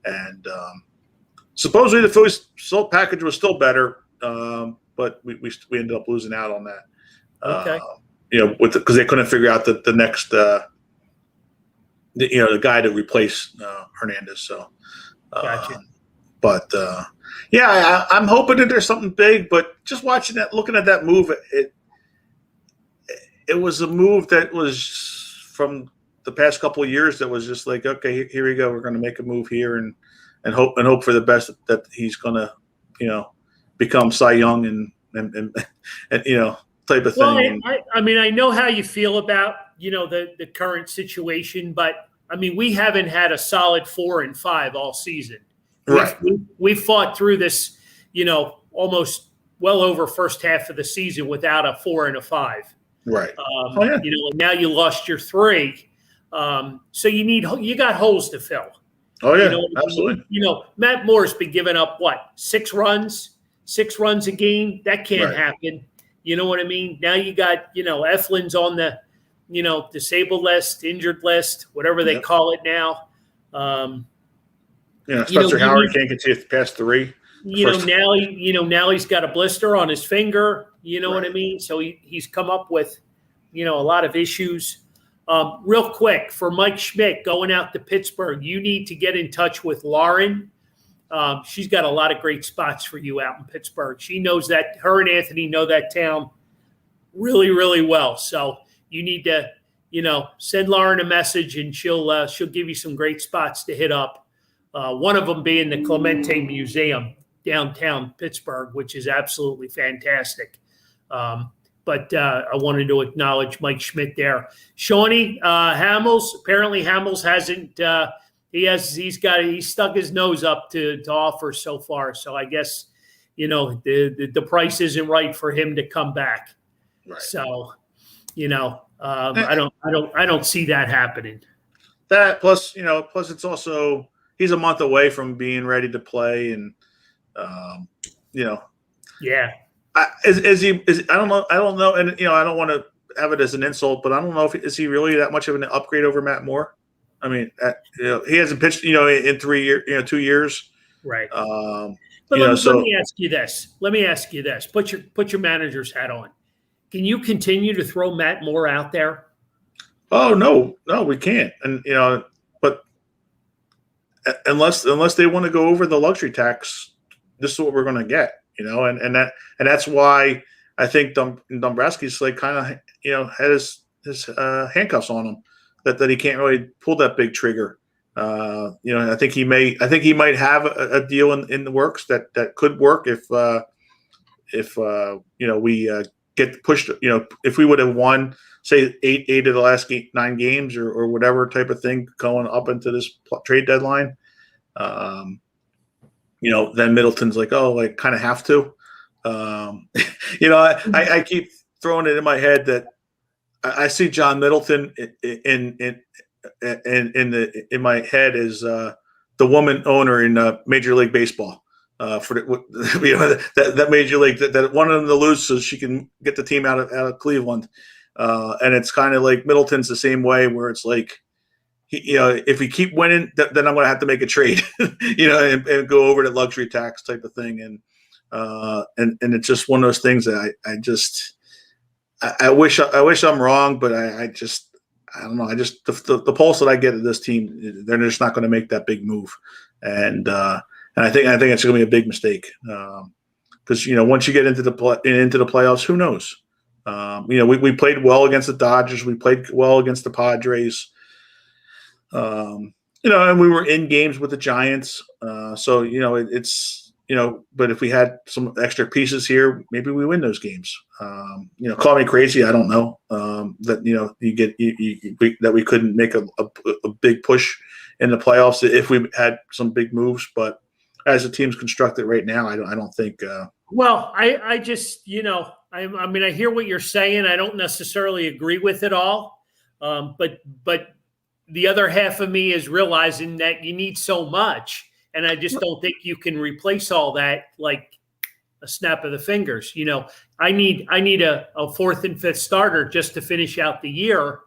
and. Supposedly the Phillies package was still better, but we ended up losing out on that. Okay. Because they couldn't figure out the next, the guy to replace Hernandez. So, gotcha. But I'm hoping that there's something big. But just looking at that move, it was a move that was from the past couple of years that was just like, okay, here we go. We're going to make a move here and hope for the best that he's going to, become Cy Young and type of thing. I know how you feel about, the current situation, but I mean, we haven't had a solid 4 and 5 all season. Right. We fought through this, almost well over first half of the season without a 4 and a 5. Right. And now you lost your 3. So you got holes to fill. Oh yeah, You know, absolutely. Matt Moore's been giving up what, 6 runs a game. That can't Right. happen. You know what I mean? Now you got, Eflin's on the, disabled list, injured list, whatever they Yep. call it now. Spencer Howard can't get to past 3. Now he's got a blister on his finger. You know what I Right. mean? So he's come up with, a lot of issues. Real quick, for Mike Schmidt going out to Pittsburgh, you need to get in touch with Lauren. She's got a lot of great spots for you out in Pittsburgh. She knows that. Her and Anthony know that town really, really well. So you need to, send Lauren a message, and she'll give you some great spots to hit up. One of them being the Clemente Museum downtown Pittsburgh, which is absolutely fantastic. But I wanted to acknowledge Mike Schmidt there. Shawnee Hamels. Apparently Hamels hasn't. He stuck his nose up to offer so far. So I guess the price isn't right for him to come back. Right. So I don't see that happening. That plus it's also he's a month away from being ready to play, and Yeah. Is he? I don't know, and I don't want to have it as an insult, but I don't know if is he really that much of an upgrade over Matt Moore. I mean, he hasn't pitched, in 3 years, 2 years. Right. But let me ask you this. Put your manager's hat on. Can you continue to throw Matt Moore out there? Oh no, we can't. And but unless they want to go over the luxury tax, this is what we're going to get. And that's why I think Dombrowski's like kind of had his handcuffs on him that he can't really pull that big trigger. I think he might have a deal in the works that could work if we get pushed. If we would have won, say eight of the last 9 games or whatever type of thing going up into this trade deadline. Then Middleton's like, oh, I kind of have to. I keep throwing it in my head that I see John Middleton in my head as the woman owner in Major League Baseball. For that Major League that wanted them to lose so she can get the team out of Cleveland, and it's kind of like Middleton's the same way where it's like. If we keep winning, then I'm going to have to make a trade, and go over the luxury tax type of thing, and it's just one of those things that I wish I'm wrong, but I don't know. The pulse that I get of this team, they're just not going to make that big move, and I think it's going to be a big mistake because once you get into the playoffs, who knows? We played well against the Dodgers, we played well against the Padres. And we were in games with the Giants. So, but if we had some extra pieces here, maybe we win those games. Call me crazy. I don't know that that we couldn't make a big push in the playoffs if we had some big moves. But as the team's constructed right now, I don't think. Well, I just, I hear what you're saying. I don't necessarily agree with it all. But the other half of me is realizing that you need so much, and I just don't think you can replace all that like a snap of the fingers. I need a 4th and 5th starter just to finish out the year.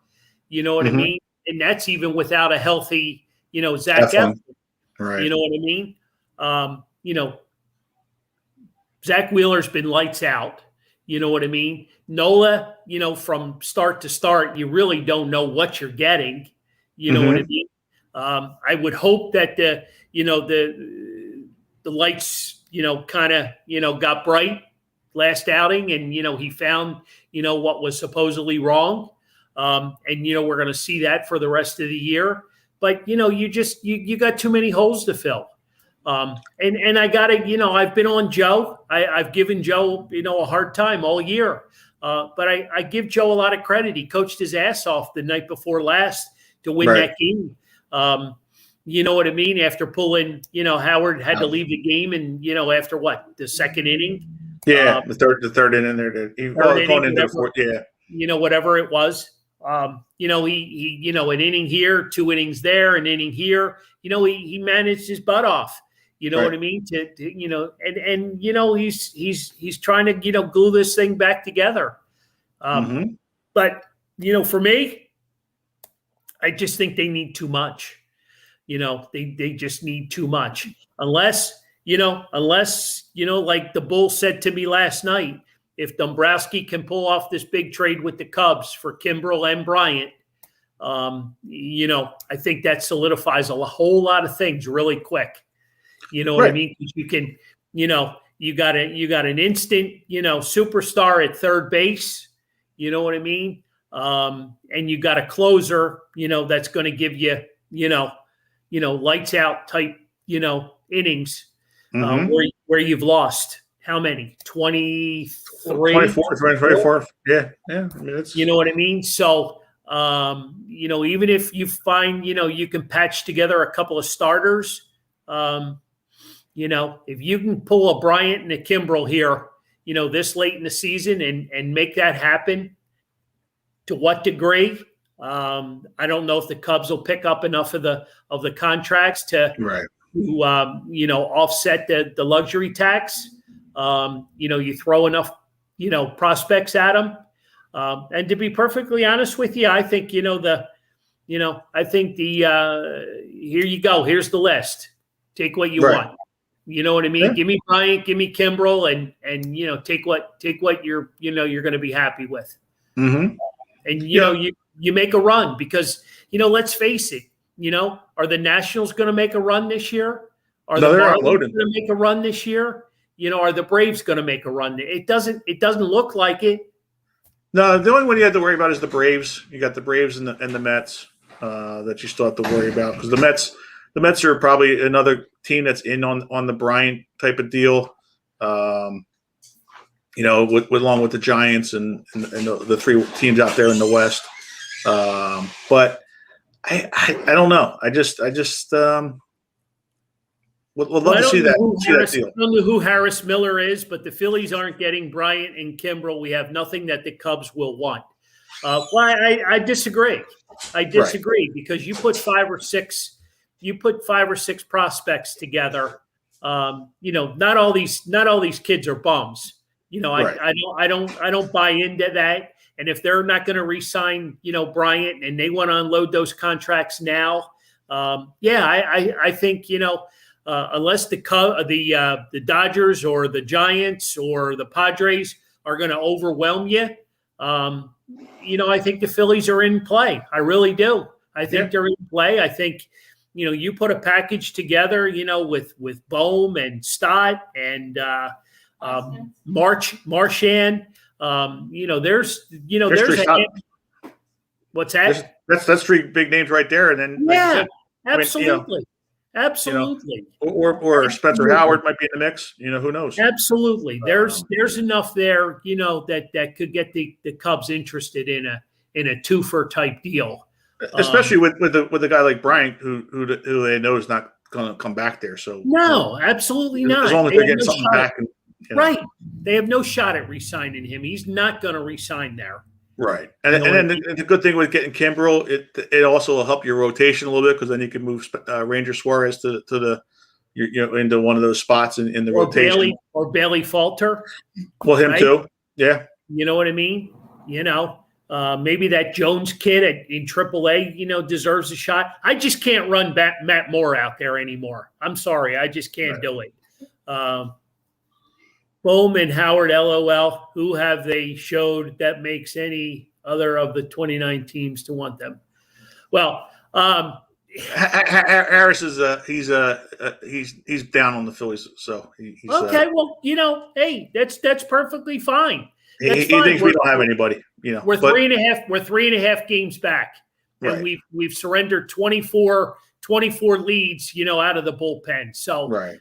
You know what I mean? And that's even without a healthy, Zach Eflin. Right. You know what I mean? Zach Wheeler's been lights out. You know what I mean? Nola, from start to start, you really don't know what you're getting. You know what I mean? I would hope that the lights, kind of, got bright last outing, and he found what was supposedly wrong, and we're going to see that for the rest of the year. But you got too many holes to fill, and I gotta, I've been on Joe. I've given Joe a hard time all year, but I give Joe a lot of credit. He coached his ass off the night before last to win that game. You know what I mean? After pulling, Howard had to leave the game, and after what, the 2nd inning? Yeah, the third inning there. Going into the 4th, yeah. Whatever it was. He an inning here, 2 innings there, an inning here. He managed his butt off. You know Right. what I mean? He's trying to glue this thing back together. But for me, I just think they need too much. They just need too much. Unless like the Bull said to me last night, if Dombrowski can pull off this big trade with the Cubs for Kimbrel and Bryant, I think that solidifies a whole lot of things really quick. You know what I mean? You can, you got an instant, superstar at third base. You know what I mean? And you got a closer, that's going to give you, lights out type, innings where you've lost how many? 23? 24. Yeah. I mean, it's, you know what I mean? So, even if you find, you can patch together a couple of starters, if you can pull a Bryant and a Kimbrel here, this late in the season and make that happen, to what degree? I don't know if the Cubs will pick up enough of the contracts to offset the luxury tax. You throw enough, prospects at them. And to be perfectly honest with you, I think, here you go. Here's the list. Take what you want. You know what I mean? Yeah. Give me Bryant, give me Kimbrel, and take what you're going to be happy with. Mm-hmm. And you make a run because let's face it. Are the Nationals going to make a run this year? Are the Marlins going to make a run this year? Are the Braves going to make a run? It doesn't look like it. No, the only one you have to worry about is the Braves. You got the Braves and the Mets that you still have to worry about because the Mets are probably another team that's in on the Bryant type of deal. Along with the Giants and the 3 teams out there in the West. But I don't know. I just would love to see that deal. I don't know who Harris Miller is, but the Phillies aren't getting Bryant and Kimbrel. We have nothing that the Cubs will want. I disagree. Because you put 5 or 6 prospects together. Not all these kids are bums. I don't buy into that. And if they're not going to re-sign, Bryant, and they want to unload those contracts now, I think unless the Dodgers or the Giants or the Padres are going to overwhelm you, I think the Phillies are in play. I really do. I think they're in play. I think you put a package together, with Bohm and Stott and Marchand. There's what's that? That's 3 big names right there, and then absolutely. Absolutely. Or Spencer Howard might be in the mix. Who knows? Absolutely. There's enough there, that could get the Cubs interested in a twofer type deal. Especially with a guy like Bryant, who they know is not going to come back there. So no, absolutely not. As long as they're getting something back, right? They have no shot at re-signing him. He's not going to re-sign there. Right, and then the good thing with getting Kimbrel, it also will help your rotation a little bit because then you can move Ranger Suarez to the into one of those spots in the rotation. Bailey Falter. Well, him too. Yeah. You know what I mean? Maybe that Jones kid in AAA, deserves a shot. I just can't run Matt Moore out there anymore. I'm sorry, I just can't do it. Bowman, Howard, LOL. Who have they showed that makes any other of the 29 teams to want them? Well, Harris is he's down on the Phillies, so he's okay. Well, hey, that's perfectly fine. He thinks we don't have anybody. We're 3.5. We're 3.5 games back, and we've surrendered 24 leads, out of the bullpen. So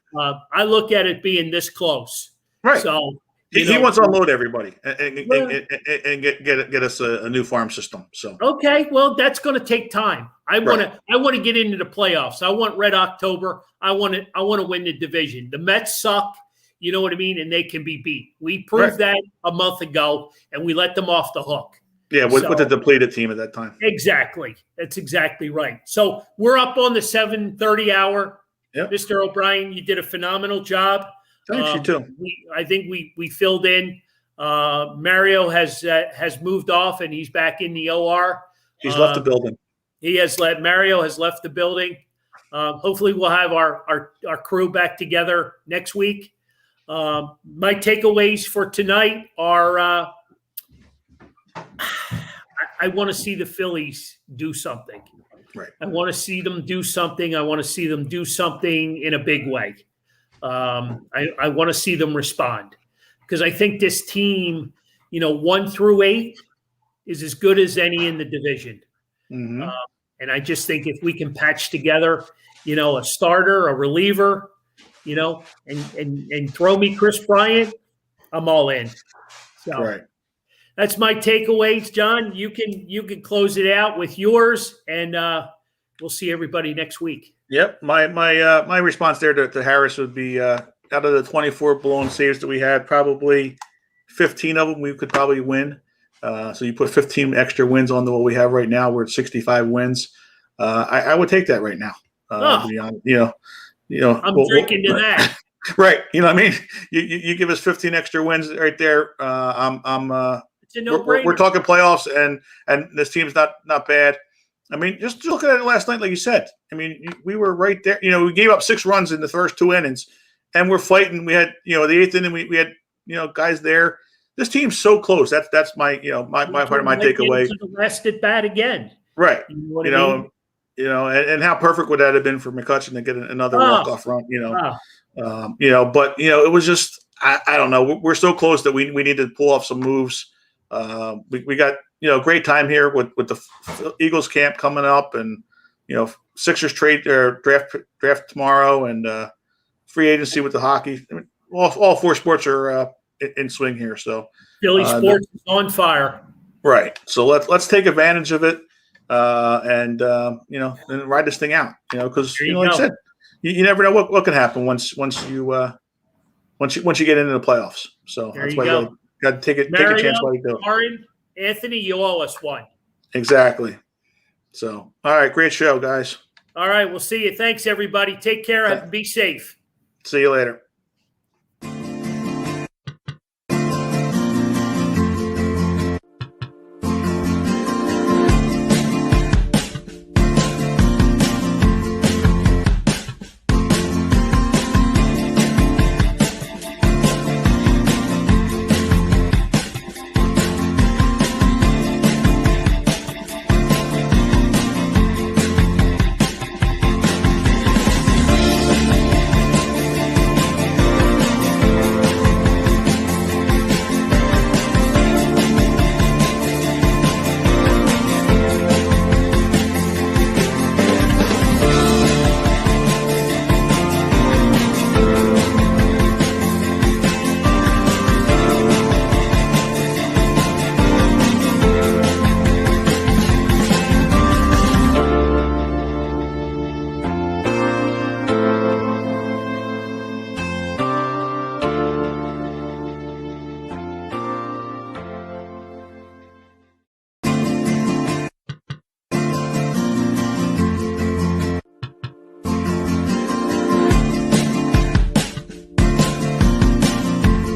I look at it being this close. Right. So he wants to unload everybody and get us a new farm system. So okay, well that's going to take time. I want to get into the playoffs. I want Red October. I want to win the division. The Mets suck. You know what I mean? And they can be beat. We proved that a month ago, and we let them off the hook. Yeah, with So- the depleted team at that time. Exactly. That's exactly right. So we're up on the 7:30 hour. Yep. Mr. O'Brien, you did a phenomenal job. Thanks, you too. I think we filled in. Mario has moved off and he's back in the OR. He's left the building. Mario has left the building. Hopefully we'll have our crew back together next week. My takeaways for tonight are I want to see the Phillies do something. Right. I want to see them do something. I want to see them do something in a big way. I want to see them respond because I think this team, 1 through 8, is as good as any in the division. Mhm. And I just think if we can patch together, a starter, a reliever, and throw me Chris Bryant, I'm all in. So Right. that's my takeaways, John. You can close it out with yours, and we'll see everybody next week. Yep. My response there to Harris would be out of the 24 blown saves that we had, probably 15 of them we could probably win. So you put 15 extra wins on what we have right now. We're at 65 wins. I would take that right now. To be honest, I'm drinking to that. Right. You know what I mean? You give us 15 extra wins right there. It's a no-brainer. We're talking playoffs, and this team's not bad. I mean, just looking at it last night, like you said. I mean, we were right there. We gave up 6 runs in the first 2 innings, and we're fighting. We had, the 8th inning, we had, guys there. This team's so close. That's my, my part of my takeaway. To the last at bat again. Right. You know what I mean? And how perfect would that have been for McCutcheon to get another walk-off run? But it was just I don't know. We're so close that we need to pull off some moves. We got great time here with the Eagles camp coming up, and Sixers trade or draft tomorrow, and free agency with the hockey. I mean, all 4 sports are in swing here. So Philly sports is on fire. Right. So let's take advantage of it, and ride this thing out. Because like I said, you never know what can happen once you get into the playoffs. So There that's you why go. you got to take a chance while you do it. Warren, Anthony, you owe us one. Exactly. So all right, great show, guys. All right, we'll see you. Thanks, everybody. Take care and be safe. See you later.